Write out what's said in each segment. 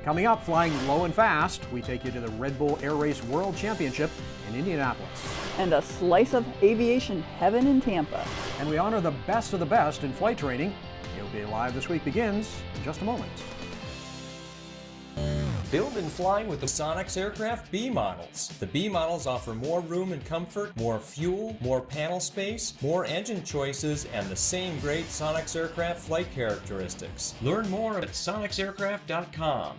Coming up, flying low and fast, we take you to the Red Bull Air Race World Championship in Indianapolis. And a slice of aviation heaven in Tampa. And we honor the best of the best in flight training. AOPA Live this week begins in just a moment. Build and fly with the Sonex Aircraft B models. The B models offer more room and comfort, more fuel, more panel space, more engine choices, and the same great Sonex Aircraft flight characteristics. Learn more at sonexaircraft.com.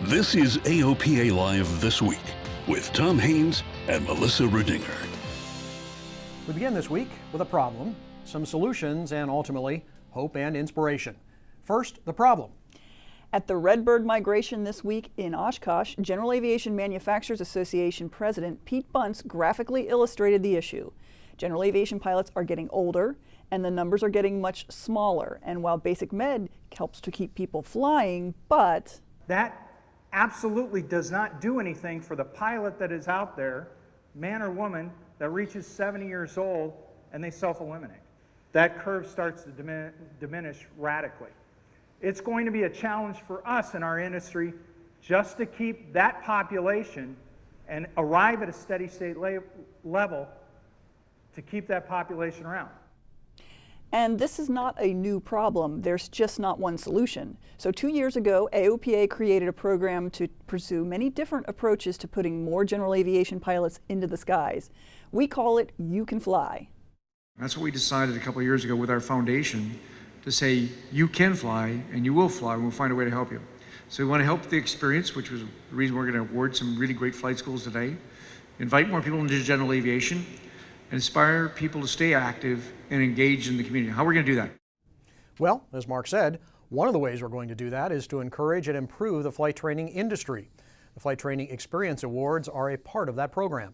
This is AOPA Live This Week with Tom Haynes and Melissa Rudinger. We begin this week with a problem, some solutions, and ultimately, hope and inspiration. First, the problem. At the Redbird migration this week in Oshkosh, General Aviation Manufacturers Association President Pete Bunce graphically illustrated the issue. General aviation pilots are getting older, and the numbers are getting much smaller. And while basic med helps to keep people flying, but that absolutely does not do anything for the pilot that is out there, man or woman, that reaches 70 years old and they self-eliminate. That curve starts to diminish radically. It's going to be a challenge for us in our industry just to keep that population and arrive at a steady state level to keep that population around. And this is not a new problem. There's just not one solution. So 2 years ago, AOPA created a program to pursue many different approaches to putting more general aviation pilots into the skies. We call it You Can Fly. That's what we decided a couple of years ago with our foundation, to say you can fly and you will fly, and we'll find a way to help you. So we want to help the experience, which was the reason we're going to award some really great flight schools today, invite more people into general aviation, and inspire people to stay active and engaged in the community. How are we going to do that? Well, as Mark said, one of the ways we're going to do that is to encourage and improve the flight training industry. The Flight Training Experience Awards are a part of that program.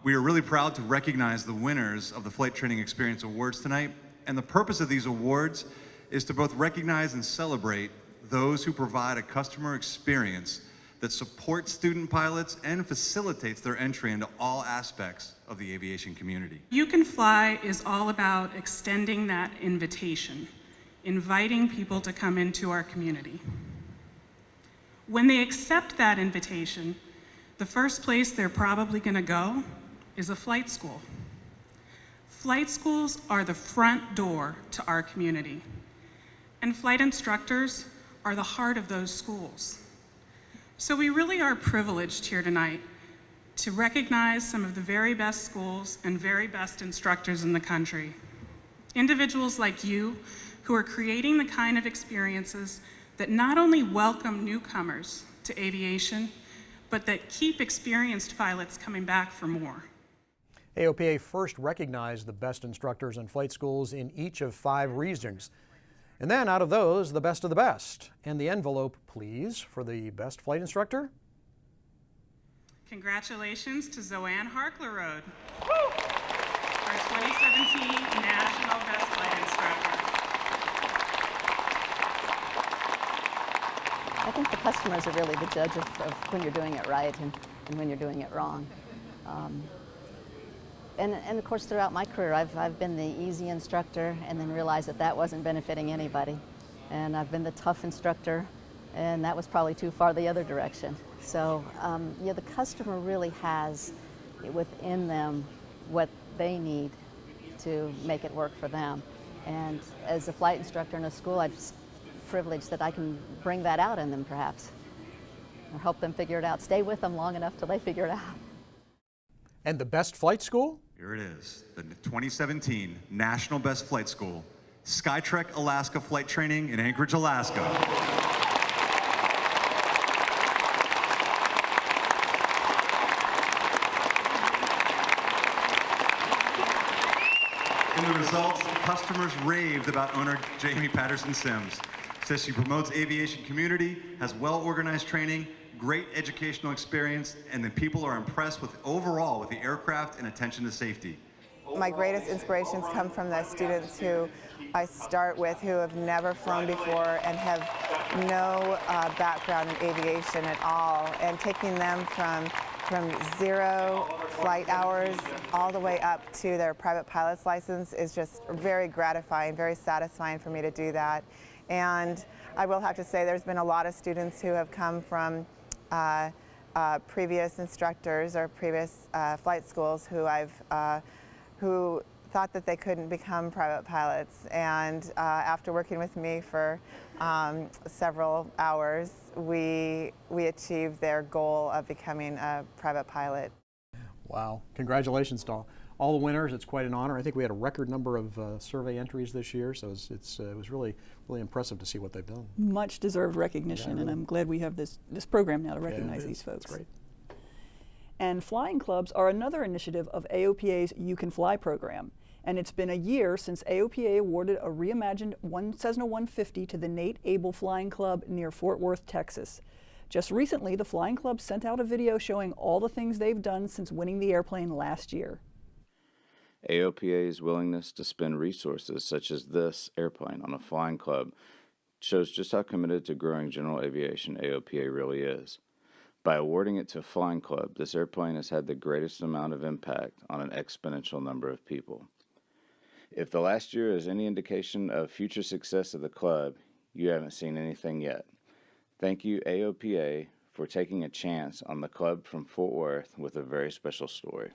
We are really proud to recognize the winners of the Flight Training Experience Awards tonight. And the purpose of these awards is to both recognize and celebrate those who provide a customer experience that supports student pilots and facilitates their entry into all aspects of the aviation community. You Can Fly is all about extending that invitation, inviting people to come into our community. When they accept that invitation, the first place they're probably going to go is a flight school. Flight schools are the front door to our community, and flight instructors are the heart of those schools. So we really are privileged here tonight to recognize some of the very best schools and very best instructors in the country. Individuals like you who are creating the kind of experiences that not only welcome newcomers to aviation, but that keep experienced pilots coming back for more. AOPA first recognized the best instructors and flight schools in each of 5 regions. And then out of those, the best of the best. And the envelope, please, for the best flight instructor. Congratulations to Zoanne Harklerode, our 2017 National Best Flight Instructor. I think the customers are really the judge of when you're doing it right and when you're doing it wrong. And of course, throughout my career, I've been the easy instructor and then realized that wasn't benefiting anybody. And I've been the tough instructor, and that was probably too far the other direction. So, the customer really has within them what they need to make it work for them. And as a flight instructor in a school, I'm just privileged that I can bring that out in them, perhaps, or help them figure it out, stay with them long enough till they figure it out. And the best flight school? Here it is, the 2017 National Best Flight School, Skytrek Alaska Flight Training in Anchorage, Alaska. In the results, customers raved about owner Jamie Patterson Sims. Says she promotes aviation community, has well-organized training, great educational experience, and the people are impressed with overall with the aircraft and attention to safety. My greatest inspirations come from the students who I start with who have never flown before and have no background in aviation at all, and taking them from from 0 flight hours all the way up to their private pilot's license is just very gratifying, very satisfying for me to do that. And I will have to say there's been a lot of students who have come from previous instructors or previous flight schools who thought that they couldn't become private pilots, and after working with me for several hours, we achieved their goal of becoming a private pilot. Wow, congratulations to all the winners. It's quite an honor. I think we had a record number of survey entries this year, so it was really impressive to see what they've done. Much deserved recognition, yeah, really. And I'm glad we have this program now to recognize these folks. That's great. And flying clubs are another initiative of AOPA's You Can Fly program. And it's been a year since AOPA awarded a reimagined Cessna 150 to the Nate Abel Flying Club near Fort Worth, Texas. Just recently, the Flying Club sent out a video showing all the things they've done since winning the airplane last year. AOPA's willingness to spend resources such as this airplane on a flying club shows just how committed to growing general aviation AOPA really is. By awarding it to a flying club, this airplane has had the greatest amount of impact on an exponential number of people. If the last year is any indication of future success of the club, you haven't seen anything yet. Thank you, AOPA, for taking a chance on the club from Fort Worth with a very special story.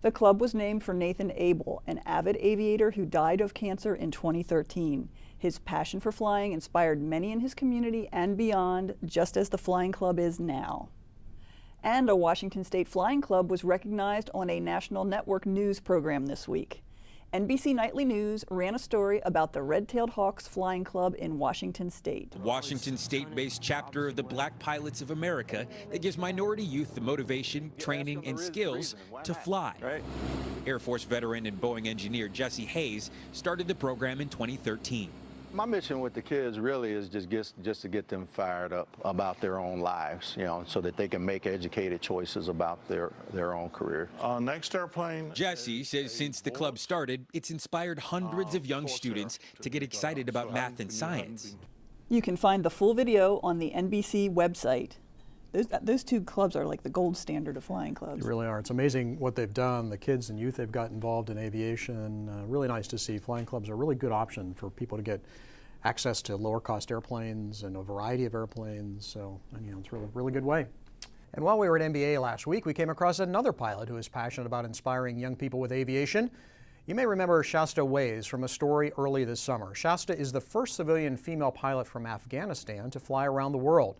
The club was named for Nathan Abel, an avid aviator who died of cancer in 2013. His passion for flying inspired many in his community and beyond, just as the Flying Club is now. And a Washington State Flying Club was recognized on a national network news program this week. NBC Nightly News ran a story about the Red-Tailed Hawks Flying Club in Washington State. The Washington State-based chapter of the Black Pilots of America that gives minority youth the motivation, training, and skills to fly. Air Force veteran and Boeing engineer Jesse Hayes started the program in 2013. My mission with the kids really is just to get them fired up about their own lives, so that they can make educated choices about their own career. Next airplane. Jesse says since the club started, it's inspired hundreds of young students to get excited about math and science. You can find the full video on the NBC website. Those two clubs are like the gold standard of flying clubs. They really are. It's amazing what they've done, the kids and youth they've got involved in aviation. Really nice to see. Flying clubs are a really good option for people to get access to lower cost airplanes and a variety of airplanes. So, it's a really good way. And while we were at NBA last week, we came across another pilot who is passionate about inspiring young people with aviation. You may remember Shasta Ways from a story early this summer. Shasta is the first civilian female pilot from Afghanistan to fly around the world.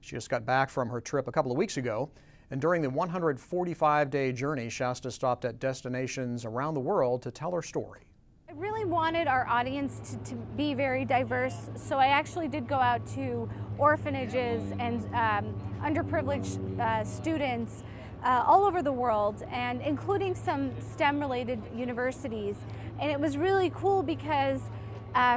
She just got back from her trip a couple of weeks ago, and during the 145-day journey, Shasta stopped at destinations around the world to tell her story. I really wanted our audience to be very diverse, so I actually did go out to orphanages and underprivileged students all over the world, and including some STEM-related universities. And it was really cool because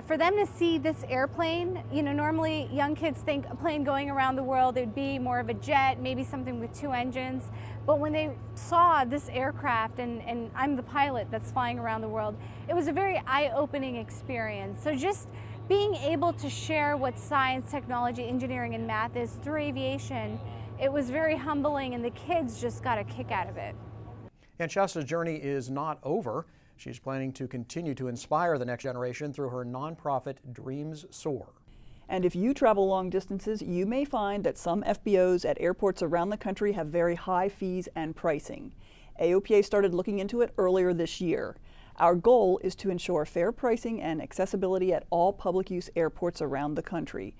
for them to see this airplane, normally young kids think a plane going around the world, it would be more of a jet, maybe something with 2 engines. But when they saw this aircraft, and I'm the pilot that's flying around the world, it was a very eye-opening experience. So just being able to share what science, technology, engineering, and math is through aviation, it was very humbling, and the kids just got a kick out of it. And Shasta's journey is not over. She's planning to continue to inspire the next generation through her nonprofit Dreams Soar. And if you travel long distances, you may find that some FBOs at airports around the country have very high fees and pricing. AOPA started looking into it earlier this year. Our goal is to ensure fair pricing and accessibility at all public use airports around the country.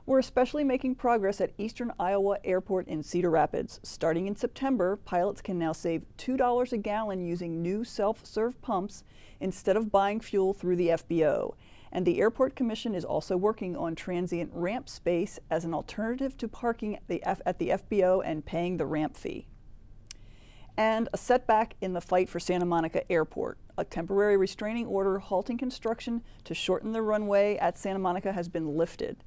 We're especially making progress at Eastern Iowa Airport in Cedar Rapids. Starting in September, pilots can now save $2 a gallon using new self-serve pumps instead of buying fuel through the FBO. And the Airport Commission is also working on transient ramp space as an alternative to parking at the FBO and paying the ramp fee. And a setback in the fight for Santa Monica Airport. A temporary restraining order halting construction to shorten the runway at Santa Monica has been lifted.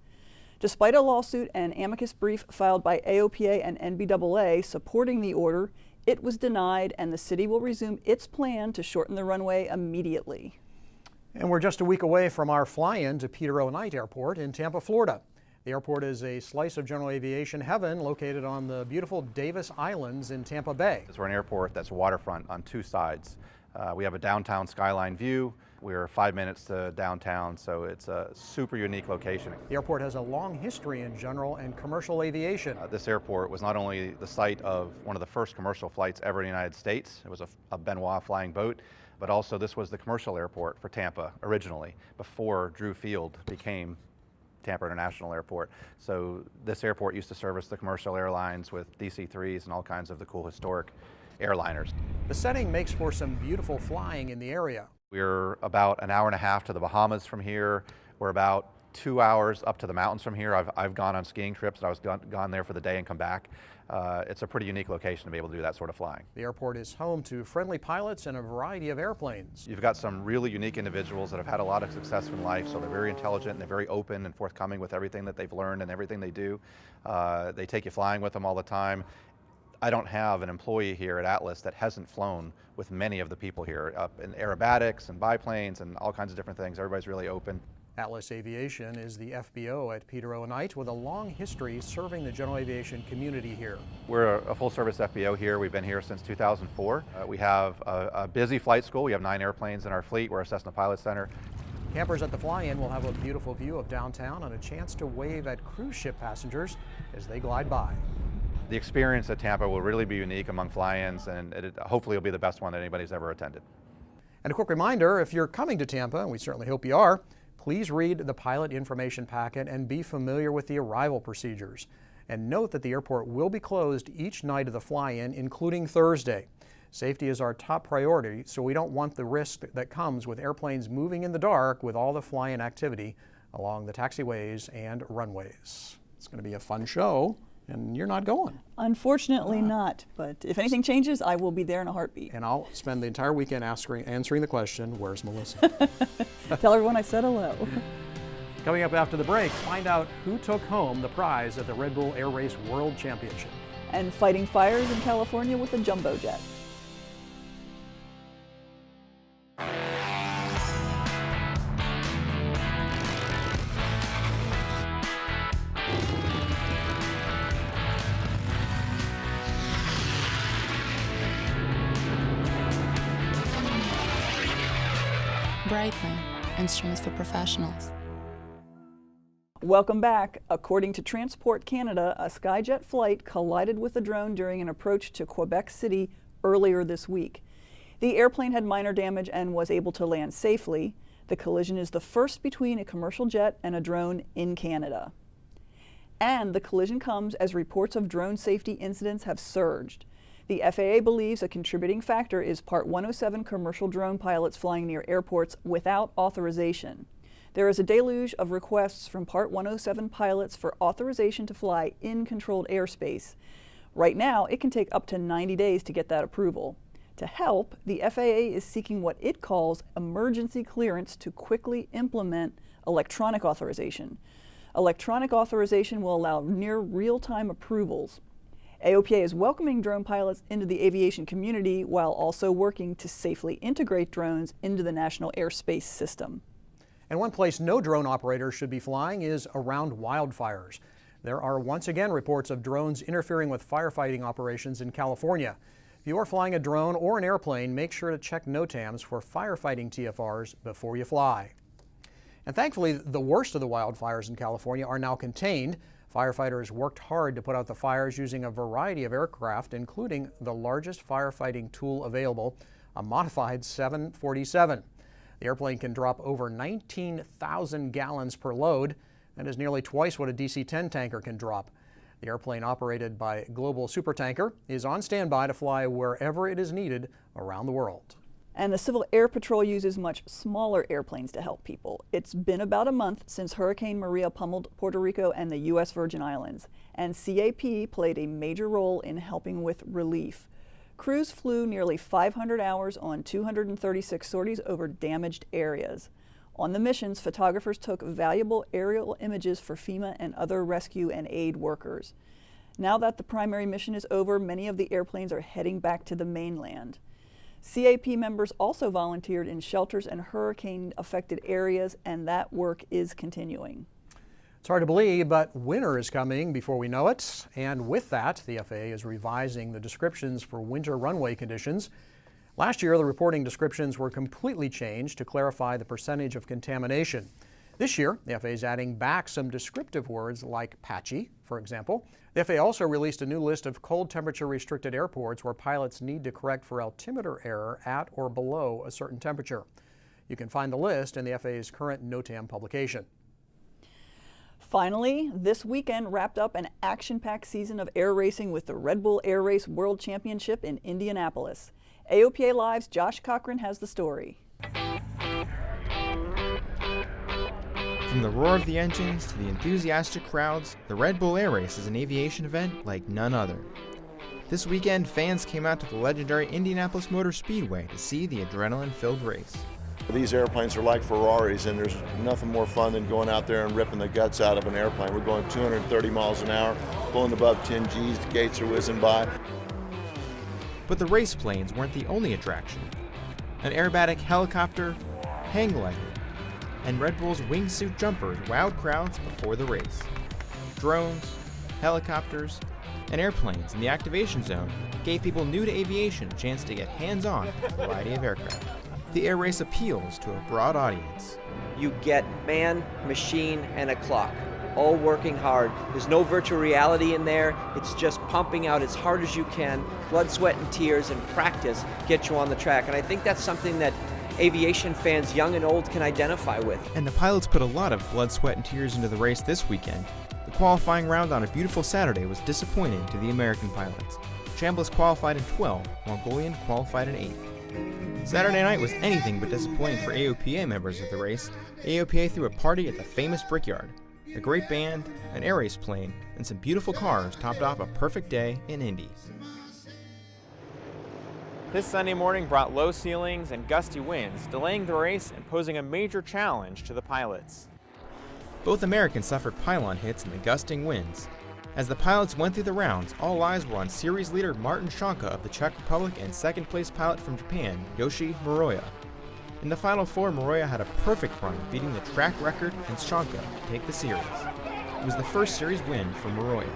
Despite a lawsuit and amicus brief filed by AOPA and NBAA supporting the order, it was denied, and the city will resume its plan to shorten the runway immediately. And we're just a week away from our fly-in to Peter O. Knight Airport in Tampa, Florida. The airport is a slice of general aviation heaven located on the beautiful Davis Islands in Tampa Bay. We're an airport that's waterfront on two sides. We have a downtown skyline view. We're 5 minutes to downtown, so it's a super unique location. The airport has a long history in general and commercial aviation. This airport was not only the site of one of the first commercial flights ever in the United States, it was a Benoit flying boat, but also this was the commercial airport for Tampa originally, before Drew Field became Tampa International Airport. So this airport used to service the commercial airlines with DC-3s and all kinds of the cool historic airliners. The setting makes for some beautiful flying in the area. We're about an hour and a half to the Bahamas from here. We're about 2 hours up to the mountains from here. I've gone on skiing trips. I was gone there for the day and come back. It's a pretty unique location to be able to do that sort of flying. The airport is home to friendly pilots and a variety of airplanes. You've got some really unique individuals that have had a lot of success in life, so they're very intelligent and they're very open and forthcoming with everything that they've learned and everything they do. They take you flying with them all the time. I don't have an employee here at Atlas that hasn't flown with many of the people here, up in aerobatics and biplanes and all kinds of different things. Everybody's really open. Atlas Aviation is the FBO at Peter O. Knight with a long history serving the general aviation community here. We're a full-service FBO here. We've been here since 2004. We have a busy flight school. We have 9 airplanes in our fleet. We're a Cessna Pilot Center. Campers at the fly-in will have a beautiful view of downtown and a chance to wave at cruise ship passengers as they glide by. The experience at Tampa will really be unique among fly-ins, and hopefully it'll be the best one that anybody's ever attended. And a quick reminder, if you're coming to Tampa, and we certainly hope you are, please read the pilot information packet and be familiar with the arrival procedures. And note that the airport will be closed each night of the fly-in, including Thursday. Safety is our top priority, so we don't want the risk that comes with airplanes moving in the dark with all the fly-in activity along the taxiways and runways. It's going to be a fun show. And you're not going. Unfortunately not, but if anything changes, I will be there in a heartbeat. And I'll spend the entire weekend answering the question, where's Melissa? Tell everyone I said hello. Coming up after the break, find out who took home the prize at the Red Bull Air Race World Championship. And fighting fires in California with a jumbo jet. Brightline, instruments for professionals. Welcome back. According to Transport Canada, a Skyjet flight collided with a drone during an approach to Quebec City earlier this week. The airplane had minor damage and was able to land safely. The collision is the first between a commercial jet and a drone in Canada. And the collision comes as reports of drone safety incidents have surged. The FAA believes a contributing factor is Part 107 commercial drone pilots flying near airports without authorization. There is a deluge of requests from Part 107 pilots for authorization to fly in controlled airspace. Right now, it can take up to 90 days to get that approval. To help, the FAA is seeking what it calls emergency clearance to quickly implement electronic authorization. Electronic authorization will allow near real-time approvals. AOPA is welcoming drone pilots into the aviation community while also working to safely integrate drones into the national airspace system. And one place no drone operators should be flying is around wildfires. There are once again reports of drones interfering with firefighting operations in California. If you are flying a drone or an airplane, make sure to check NOTAMs for firefighting TFRs before you fly. And thankfully, the worst of the wildfires in California are now contained. Firefighters worked hard to put out the fires using a variety of aircraft, including the largest firefighting tool available, a modified 747. The airplane can drop over 19,000 gallons per load. That is nearly twice what a DC-10 tanker can drop. The airplane, operated by Global Supertanker, is on standby to fly wherever it is needed around the world. And the Civil Air Patrol uses much smaller airplanes to help people. It's been about a month since Hurricane Maria pummeled Puerto Rico and the U.S. Virgin Islands, and CAP played a major role in helping with relief. Crews flew nearly 500 hours on 236 sorties over damaged areas. On the missions, photographers took valuable aerial images for FEMA and other rescue and aid workers. Now that the primary mission is over, many of the airplanes are heading back to the mainland. CAP members also volunteered in shelters and hurricane-affected areas, and that work is continuing. It's hard to believe, but winter is coming before we know it. And with that, the FAA is revising the descriptions for winter runway conditions. Last year, the reporting descriptions were completely changed to clarify the percentage of contamination. This year, the FAA is adding back some descriptive words like patchy, for example. The FAA also released a new list of cold temperature restricted airports where pilots need to correct for altimeter error at or below a certain temperature. You can find the list in the FAA's current NOTAM publication. Finally, this weekend wrapped up an action-packed season of air racing with the Red Bull Air Race World Championship in Indianapolis. AOPA Live's Josh Cochran has the story. From the roar of the engines to the enthusiastic crowds, the Red Bull Air Race is an aviation event like none other. This weekend, fans came out to the legendary Indianapolis Motor Speedway to see the adrenaline-filled race. These airplanes are like Ferraris, and there's nothing more fun than going out there and ripping the guts out of an airplane. We're going 230 miles an hour, pulling above 10 Gs, the gates are whizzing by. But the race planes weren't the only attraction. An aerobatic helicopter, hang glider, and Red Bull's wingsuit jumpers wowed crowds before the race. Drones, helicopters, and airplanes in the activation zone gave people new to aviation a chance to get hands-on with a variety of aircraft. The air race appeals to a broad audience. You get man, machine, and a clock, all working hard. There's no virtual reality in there. It's just pumping out as hard as you can. Blood, sweat, and tears and practice get you on the track. And I think that's something that aviation fans, young and old, can identify with. And the pilots put a lot of blood, sweat, and tears into the race this weekend. The qualifying round on a beautiful Saturday was disappointing to the American pilots. Chambliss qualified in 12, while Golian qualified in 8. Saturday night was anything but disappointing for AOPA members of the race. AOPA threw a party at the famous Brickyard. A great band, an air race plane, and some beautiful cars topped off a perfect day in Indy. This Sunday morning brought low ceilings and gusty winds, delaying the race and posing a major challenge to the pilots. Both Americans suffered pylon hits in the gusting winds. As the pilots went through the rounds, all eyes were on series leader Martin Shonka of the Czech Republic and second-place pilot from Japan, Yoshi Moroya. In the Final Four, Moroya had a perfect run, beating the track record and Shonka to take the series. It was the first series win for Moroya.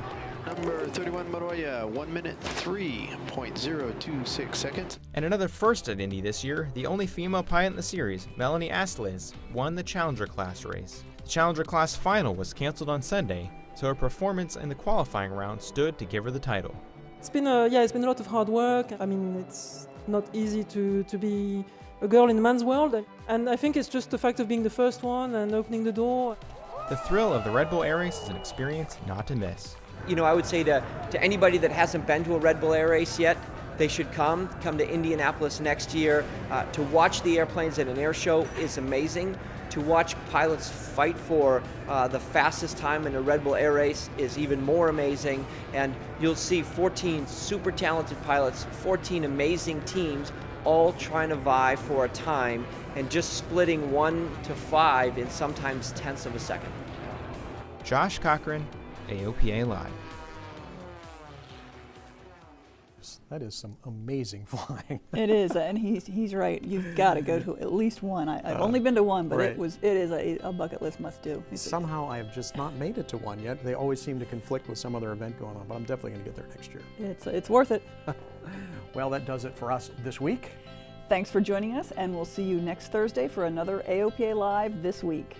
Number 31 Moroya, 1 minute 3.026 seconds. And another first at Indy this year, the only female pilot in the series, Melanie Astlez, won the Challenger class race. The Challenger class final was canceled on Sunday, so her performance in the qualifying round stood to give her the title. It's been a lot of hard work. I mean, it's not easy to be a girl in the men's world, and I think it's just the fact of being the first one and opening the door. The thrill of the Red Bull Air Race is an experience not to miss. You know, I would say to anybody that hasn't been to a Red Bull Air Race yet, they should come to Indianapolis next year. To watch the airplanes at an air show is amazing. To watch pilots fight for the fastest time in a Red Bull Air Race is even more amazing. And you'll see 14 super talented pilots, 14 amazing teams, all trying to vie for a time and just splitting 1 to 5 in sometimes tenths of a second. Josh Cochran, AOPA Live. That is some amazing flying. It is, and he's right. You've got to go to at least one. I've only been to one, but right. it is a bucket list must do. Somehow I have just not made it to one yet. They always seem to conflict with some other event going on, but I'm definitely going to get there next year. It's worth it. Well, that does it for us this week. Thanks for joining us, and we'll see you next Thursday for another AOPA Live This Week.